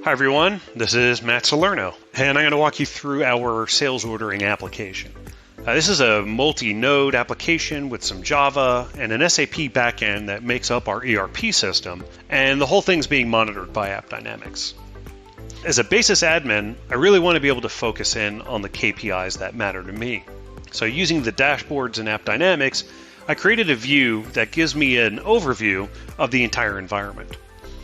Hi everyone, this is Matt Salerno, and I'm going to walk you through our sales ordering application. This is a multi-node application with some Java and an SAP backend that makes up our ERP system, and the whole thing's being monitored by AppDynamics. As a basis admin, I really want to be able to focus in on the KPIs that matter to me. So using the dashboards in AppDynamics, I created a view that gives me an overview of the entire environment.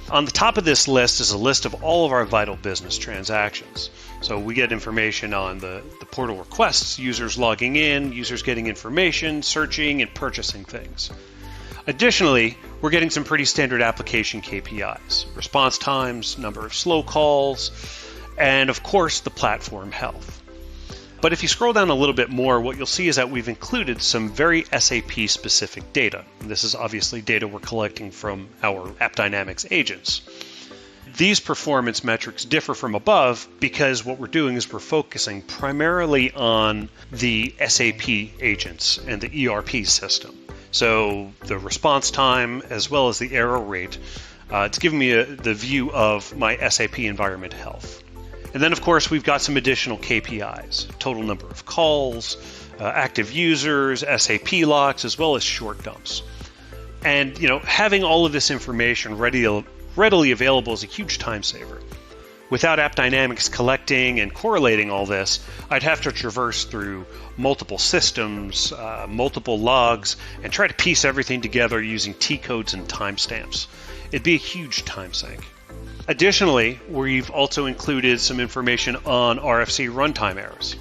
On the top of this list is a list of all of our vital business transactions. So we get information on the portal requests, users logging in, users getting information, searching, and purchasing things. Additionally, we're getting some pretty standard application KPIs, response times, number of slow calls, and of course the platform health. But if you scroll down a little bit more, what you'll see is that we've included some very SAP-specific data. And this is obviously data we're collecting from our AppDynamics agents. These performance metrics differ from above because what we're doing is we're focusing primarily on the SAP agents and the ERP system. So the response time as well as the error rate, it's giving me the view of my SAP environment health. And then, of course, we've got some additional KPIs, total number of calls, active users, SAP locks, as well as short dumps. And, having all of this information readily available is a huge time saver. Without AppDynamics collecting and correlating all this, I'd have to traverse through multiple systems, multiple logs, and try to piece everything together using T-codes and timestamps. It'd be a huge time sink. Additionally, we've also included some information on RFC runtime errors.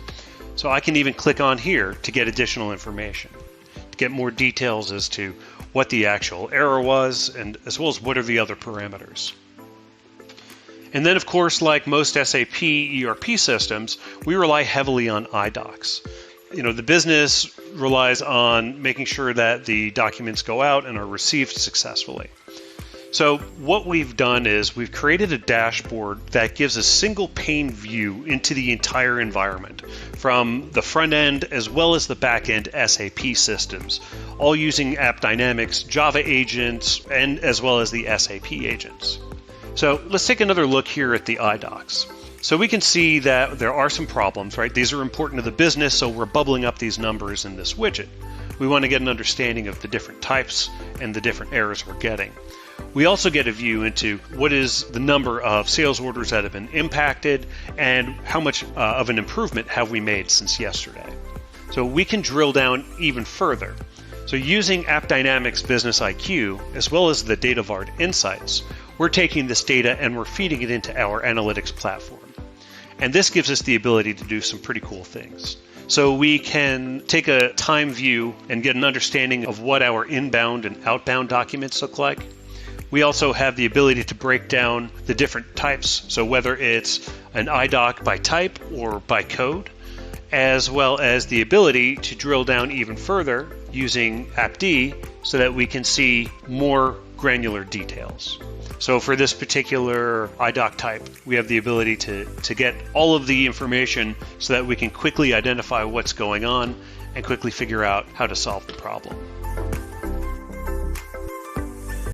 So I can even click on here to get additional information, to get more details as to what the actual error was, and as well as what are the other parameters. And then, of course, like most SAP ERP systems, we rely heavily on iDocs. The business relies on making sure that the documents go out and are received successfully. So what we've done is we've created a dashboard that gives a single pane view into the entire environment from the front end as well as the back end SAP systems, all using AppDynamics Java agents and as well as the SAP agents. So let's take another look here at the iDocs. So we can see that there are some problems, right? These are important to the business, so we're bubbling up these numbers in this widget. We want to get an understanding of the different types and the different errors we're getting. We also get a view into what is the number of sales orders that have been impacted and how much of an improvement have we made since yesterday. So we can drill down even further. So using AppDynamics Business IQ as well as the DataVard Insights, we're taking this data and we're feeding it into our analytics platform. And this gives us the ability to do some pretty cool things. So we can take a time view and get an understanding of what our inbound and outbound documents look like. We also have the ability to break down the different types, so whether it's an iDoc by type or by code, as well as the ability to drill down even further using AppD so that we can see more granular details. So for this particular iDoc type, we have the ability to get all of the information so that we can quickly identify what's going on and quickly figure out how to solve the problem.